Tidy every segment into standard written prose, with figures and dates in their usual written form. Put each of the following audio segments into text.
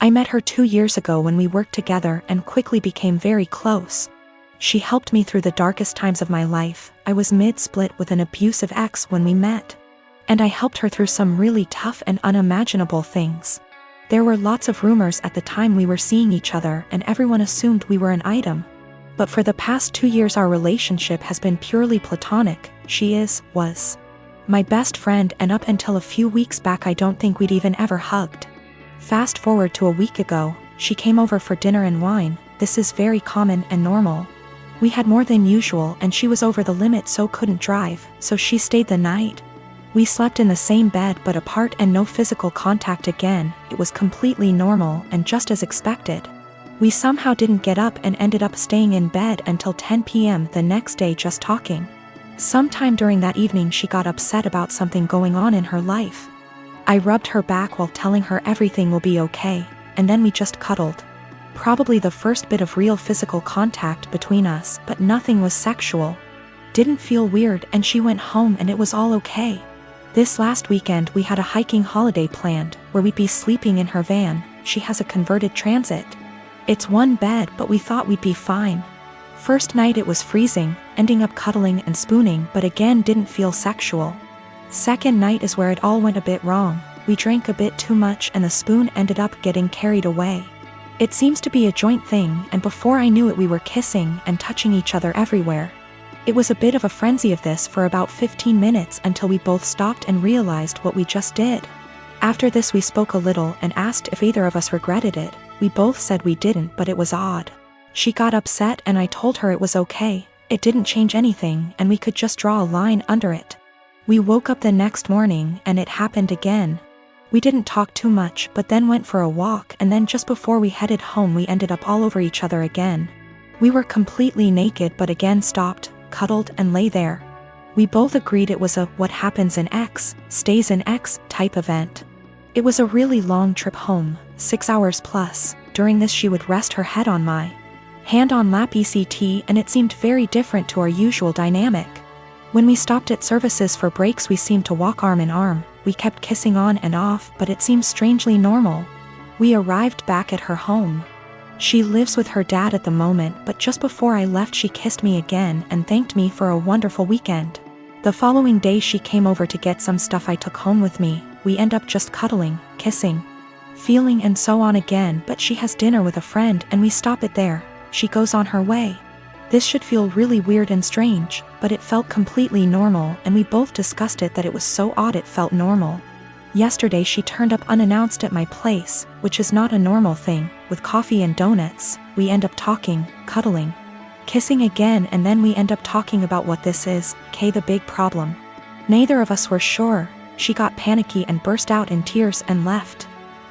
I met her 2 years ago when we worked together and quickly became very close. She helped me through the darkest times of my life. I was mid-split with an abusive ex when we met. And I helped her through some really tough and unimaginable things. There were lots of rumors at the time we were seeing each other and everyone assumed we were an item. But for the past 2 years our relationship has been purely platonic. She was my best friend, and up until a few weeks back I don't think we'd even ever hugged. Fast forward to a week ago, she came over for dinner and wine. This is very common and normal. We had more than usual and she was over the limit so couldn't drive, so she stayed the night. We slept in the same bed but apart and no physical contact again. It was completely normal and just as expected. We somehow didn't get up and ended up staying in bed until 10 p.m. the next day just talking. Sometime during that evening she got upset about something going on in her life. I rubbed her back while telling her everything will be okay, and then we just cuddled. Probably the first bit of real physical contact between us, but nothing was sexual. Didn't feel weird and she went home and it was all okay. This last weekend we had a hiking holiday planned, where we'd be sleeping in her van. She has a converted Transit. It's one bed but we thought we'd be fine. First night it was freezing, ending up cuddling and spooning but again didn't feel sexual. Second night is where it all went a bit wrong. We drank a bit too much and the spoon ended up getting carried away. It seems to be a joint thing and before I knew it we were kissing and touching each other everywhere. It was a bit of a frenzy of this for about 15 minutes until we both stopped and realized what we just did. After this we spoke a little and asked if either of us regretted it. We both said we didn't, but it was odd. She got upset and I told her it was okay, it didn't change anything and we could just draw a line under it. We woke up the next morning and it happened again. We didn't talk too much but then went for a walk and then just before we headed home we ended up all over each other again. We were completely naked but again stopped, cuddled and lay there. We both agreed it was a what happens in X, stays in X type event. It was a really long trip home, 6 hours plus. During this she would rest her head on my hand on lap ECT and it seemed very different to our usual dynamic. When we stopped at services for breaks we seemed to walk arm in arm. We kept kissing on and off but it seemed strangely normal. We arrived back at her home. She lives with her dad at the moment but just before I left she kissed me again and thanked me for a wonderful weekend. The following day she came over to get some stuff I took home with me. We end up just cuddling, kissing, feeling and so on again but she has dinner with a friend and we stop it there. She goes on her way. This should feel really weird and strange, but it felt completely normal and we both discussed it that it was so odd it felt normal. Yesterday she turned up unannounced at my place, which is not a normal thing, with coffee and donuts. We end up talking, cuddling, kissing again and then we end up talking about what this is, the big problem. Neither of us were sure. She got panicky and burst out in tears and left.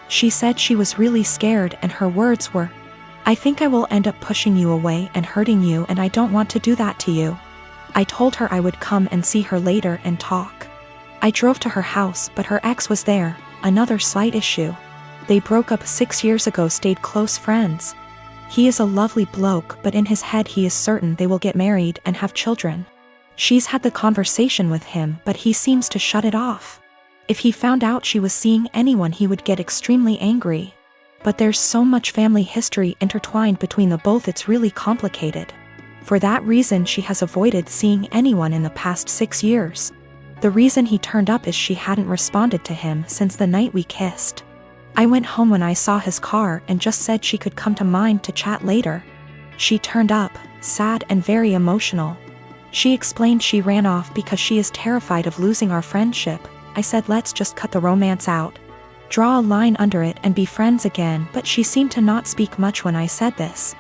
She said she was really scared and her words were, "I think I will end up pushing you away and hurting you and I don't want to do that to you." I told her I would come and see her later and talk. I drove to her house but her ex was there, another slight issue. They broke up 6 years ago, stayed close friends. He is a lovely bloke but in his head he is certain they will get married and have children. She's had the conversation with him but he seems to shut it off. If he found out she was seeing anyone he would get extremely angry. But there's so much family history intertwined between the both it's really complicated. For that reason she has avoided seeing anyone in the past 6 years. The reason he turned up is she hadn't responded to him since the night we kissed. I went home when I saw his car and just said she could come to mine to chat later. She turned up, sad and very emotional. She explained she ran off because she is terrified of losing our friendship. I said let's just cut the romance out. Draw a line under it and be friends again, but she seemed to not speak much when I said this.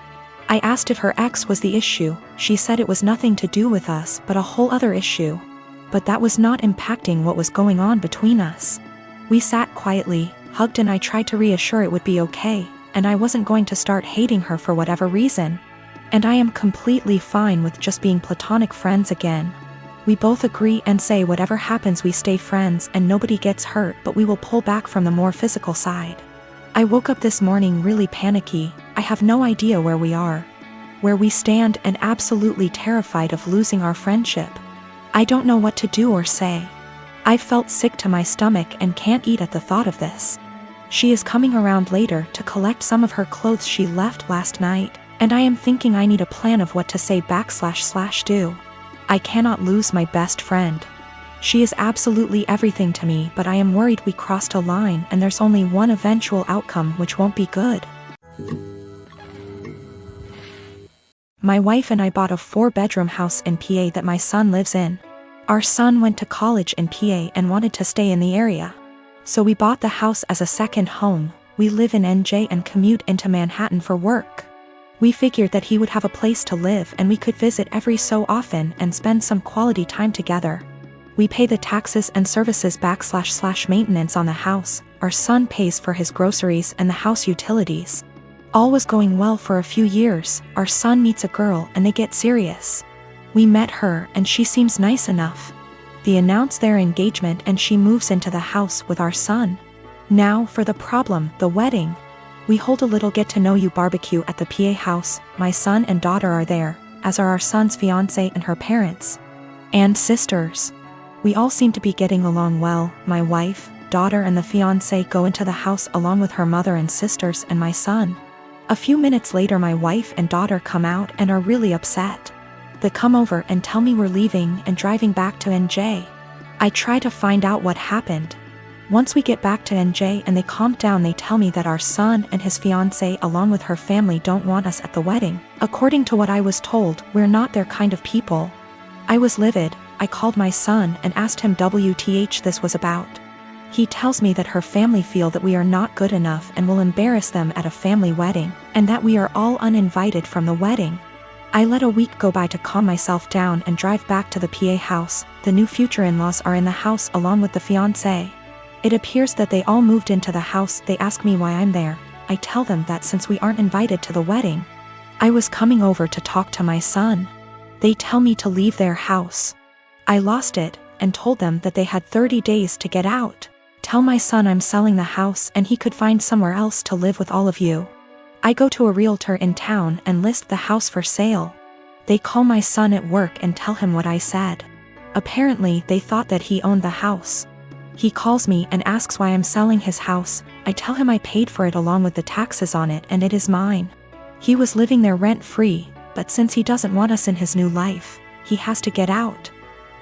I asked if her ex was the issue. She said it was nothing to do with us but a whole other issue. But that was not impacting what was going on between us. We sat quietly, hugged and I tried to reassure it would be okay, and I wasn't going to start hating her for whatever reason. And I am completely fine with just being platonic friends again. We both agree and say whatever happens we stay friends and nobody gets hurt but we will pull back from the more physical side. I woke up this morning really panicky. I have no idea where we are, where we stand and absolutely terrified of losing our friendship. I don't know what to do or say. I felt sick to my stomach and can't eat at the thought of this. She is coming around later to collect some of her clothes she left last night, and I am thinking I need a plan of what to say / do. I cannot lose my best friend. She is absolutely everything to me, but I am worried we crossed a line and there's only one eventual outcome which won't be good. My wife and I bought a 4-bedroom house in PA that my son lives in. Our son went to college in PA and wanted to stay in the area. So we bought the house as a second home. We live in NJ and commute into Manhattan for work. We figured that he would have a place to live and we could visit every so often and spend some quality time together. We pay the taxes and services back / maintenance on the house. Our son pays for his groceries and the house utilities. All was going well for a few years. Our son meets a girl and they get serious. We met her and she seems nice enough. They announce their engagement and she moves into the house with our son. Now for the problem, the wedding. We hold a little get-to-know-you barbecue at the PA house. My son and daughter are there, as are our son's fiancée and her parents. And sisters. We all seem to be getting along well. My wife, daughter and the fiancé go into the house along with her mother and sisters and my son. A few minutes later my wife and daughter come out and are really upset. They come over and tell me we're leaving and driving back to NJ. I try to find out what happened. Once we get back to NJ and they calm down, they tell me that our son and his fiancée along with her family don't want us at the wedding. According to what I was told, we're not their kind of people. I was livid. I called my son and asked him WTH this was about. He tells me that her family feel that we are not good enough and will embarrass them at a family wedding, and that we are all uninvited from the wedding. I let a week go by to calm myself down and drive back to the PA house. The new future in-laws are in the house along with the fiancé. It appears that they all moved into the house. They ask me why I'm there. I tell them that since we aren't invited to the wedding, I was coming over to talk to my son. They tell me to leave their house. I lost it and told them that they had 30 days to get out. Tell my son I'm selling the house and he could find somewhere else to live with all of you. I go to a realtor in town and list the house for sale. They call my son at work and tell him what I said. Apparently they thought that he owned the house. He calls me and asks why I'm selling his house. I tell him I paid for it along with the taxes on it and it is mine. He was living there rent-free, but since he doesn't want us in his new life, he has to get out.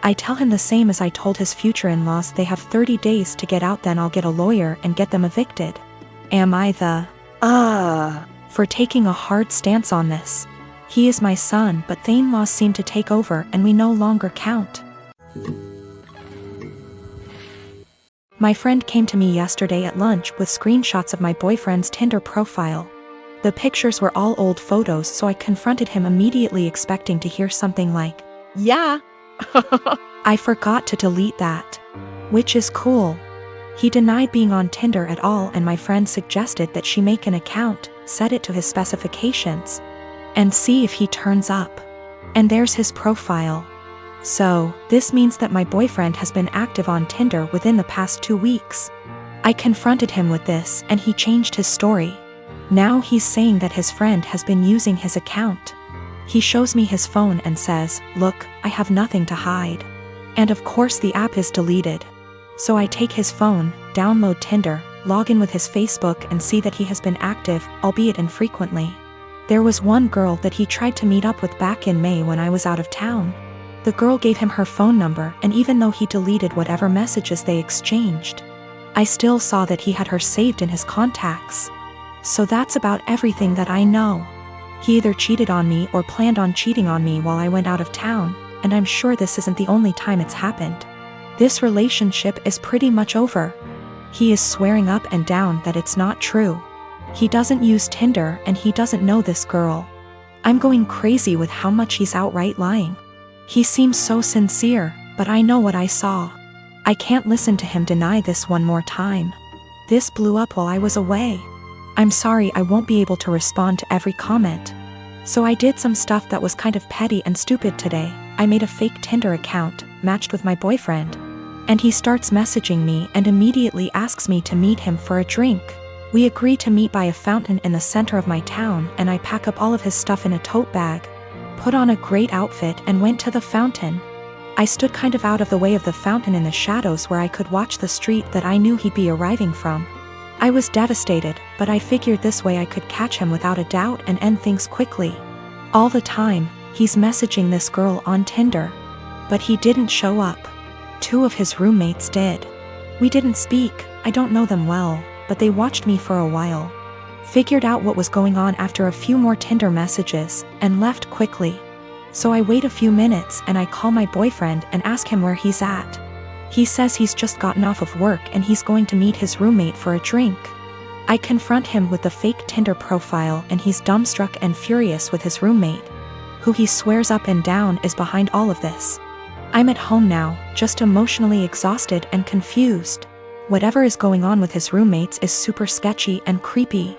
I tell him the same as I told his future in-laws. They have 30 days to get out, then I'll get a lawyer and get them evicted. Am I the for taking a hard stance on this? He is my son, but the in-laws seem to take over and we no longer count. My friend came to me yesterday at lunch with screenshots of my boyfriend's Tinder profile. The pictures were all old photos, so I confronted him immediately, expecting to hear something like, "Yeah." I forgot to delete that. Which is cool. He denied being on Tinder at all, and my friend suggested that she make an account, set it to his specifications, and see if he turns up. And there's his profile. So, this means that my boyfriend has been active on Tinder within the past 2 weeks. I confronted him with this and he changed his story. Now he's saying that his friend has been using his account. He shows me his phone and says, "Look, I have nothing to hide." And of course the app is deleted. So I take his phone, download Tinder, log in with his Facebook and see that he has been active, albeit infrequently. There was one girl that he tried to meet up with back in May when I was out of town. The girl gave him her phone number, and even though he deleted whatever messages they exchanged, I still saw that he had her saved in his contacts. So that's about everything that I know. He either cheated on me or planned on cheating on me while I went out of town, and I'm sure this isn't the only time it's happened. This relationship is pretty much over. He is swearing up and down that it's not true. He doesn't use Tinder and he doesn't know this girl. I'm going crazy with how much he's outright lying. He seems so sincere, but I know what I saw. I can't listen to him deny this one more time. This blew up while I was away. I'm sorry I won't be able to respond to every comment. So I did some stuff that was kind of petty and stupid today. I made a fake Tinder account, matched with my boyfriend. And he starts messaging me and immediately asks me to meet him for a drink. We agree to meet by a fountain in the center of my town, and I pack up all of his stuff in a tote bag, put on a great outfit and went to the fountain. I stood kind of out of the way of the fountain in the shadows where I could watch the street that I knew he'd be arriving from. I was devastated, but I figured this way I could catch him without a doubt and end things quickly. All the time, he's messaging this girl on Tinder. But he didn't show up. 2 of his roommates did. We didn't speak, I don't know them well, but they watched me for a while. Figured out what was going on after a few more Tinder messages, and left quickly. So I wait a few minutes and I call my boyfriend and ask him where he's at. He says he's just gotten off of work and he's going to meet his roommate for a drink. I confront him with the fake Tinder profile and he's dumbstruck and furious with his roommate, who he swears up and down is behind all of this. I'm at home now, just emotionally exhausted and confused. Whatever is going on with his roommates is super sketchy and creepy.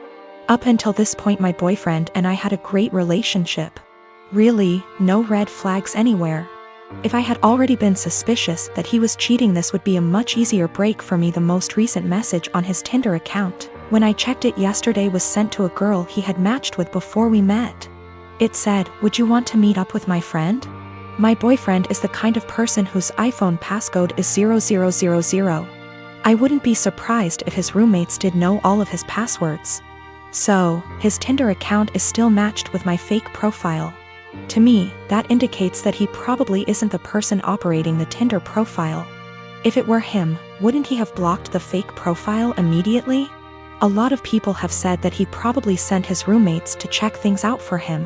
Up until this point my boyfriend and I had a great relationship. Really, no red flags anywhere. If I had already been suspicious that he was cheating, this would be a much easier break for me. The most recent message on his Tinder account, when I checked it yesterday, was sent to a girl he had matched with before we met. It said, "Would you want to meet up with my friend?" My boyfriend is the kind of person whose iPhone passcode is 0000. I wouldn't be surprised if his roommates did know all of his passwords. So, his Tinder account is still matched with my fake profile. To me, that indicates that he probably isn't the person operating the Tinder profile. If it were him, wouldn't he have blocked the fake profile immediately? A lot of people have said that he probably sent his roommates to check things out for him.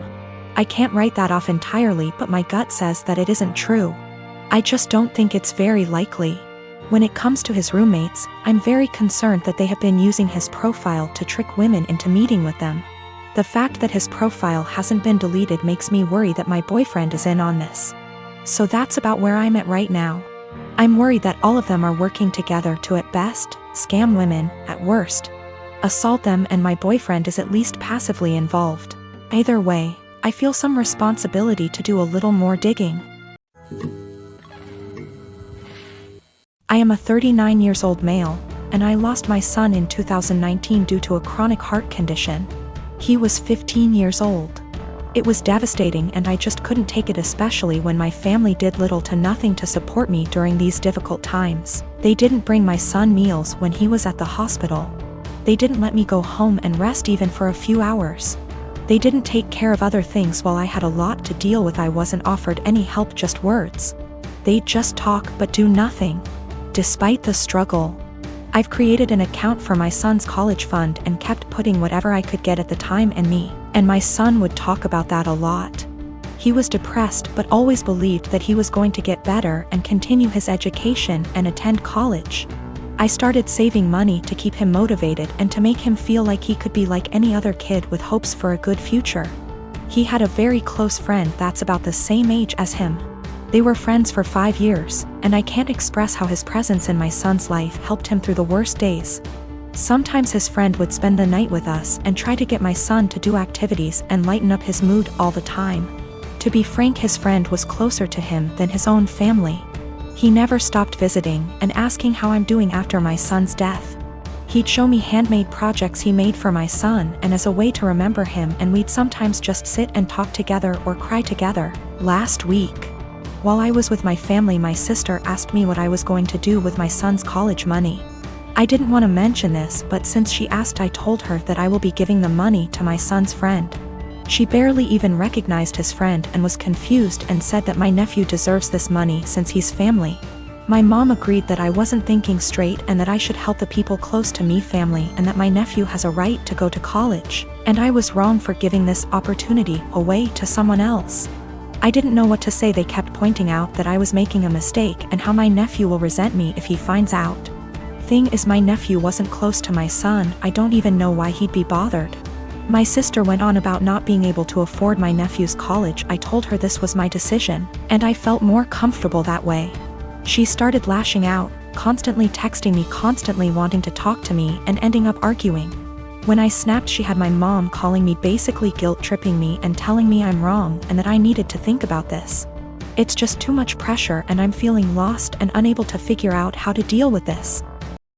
I can't write that off entirely, but my gut says that it isn't true. I just don't think it's very likely. When it comes to his roommates, I'm very concerned that they have been using his profile to trick women into meeting with them. The fact that his profile hasn't been deleted makes me worry that my boyfriend is in on this. So that's about where I'm at right now. I'm worried that all of them are working together to, at best, scam women, at worst, assault them, and my boyfriend is at least passively involved. Either way, I feel some responsibility to do a little more digging. I am a 39-year-old male, and I lost my son in 2019 due to a chronic heart condition. He was 15 years old. It was devastating and I just couldn't take it, especially when my family did little to nothing to support me during these difficult times. They didn't bring my son meals when he was at the hospital. They didn't let me go home and rest even for a few hours. They didn't take care of other things while I had a lot to deal with. I wasn't offered any help, just words. They'd just talk but do nothing. Despite the struggle, I've created an account for my son's college fund and kept putting whatever I could get at the time, and my son would talk about that a lot. He was depressed but always believed that he was going to get better and continue his education and attend college. I started saving money to keep him motivated and to make him feel like he could be like any other kid with hopes for a good future. He had a very close friend that's about the same age as him. They were friends for 5 years, and I can't express how his presence in my son's life helped him through the worst days. Sometimes his friend would spend the night with us and try to get my son to do activities and lighten up his mood all the time. To be frank, his friend was closer to him than his own family. He never stopped visiting and asking how I'm doing after my son's death. He'd show me handmade projects he made for my son and as a way to remember him, and we'd sometimes just sit and talk together or cry together. Last week, while I was with my family, my sister asked me what I was going to do with my son's college money. I didn't want to mention this, but since she asked, I told her that I will be giving the money to my son's friend. She barely even recognized his friend and was confused and said that my nephew deserves this money since he's family. My mom agreed that I wasn't thinking straight and that I should help the people close to me, family, and that my nephew has a right to go to college, and I was wrong for giving this opportunity away to someone else. I didn't know what to say. They kept pointing out that I was making a mistake and how my nephew will resent me if he finds out. Thing is, my nephew wasn't close to my son. I don't even know why he'd be bothered. My sister went on about not being able to afford my nephew's college. I told her this was my decision, and I felt more comfortable that way. She started lashing out, constantly texting me, constantly wanting to talk to me, and ending up arguing. When I snapped, she had my mom calling me, basically guilt-tripping me and telling me I'm wrong and that I needed to think about this. It's just too much pressure and I'm feeling lost and unable to figure out how to deal with this.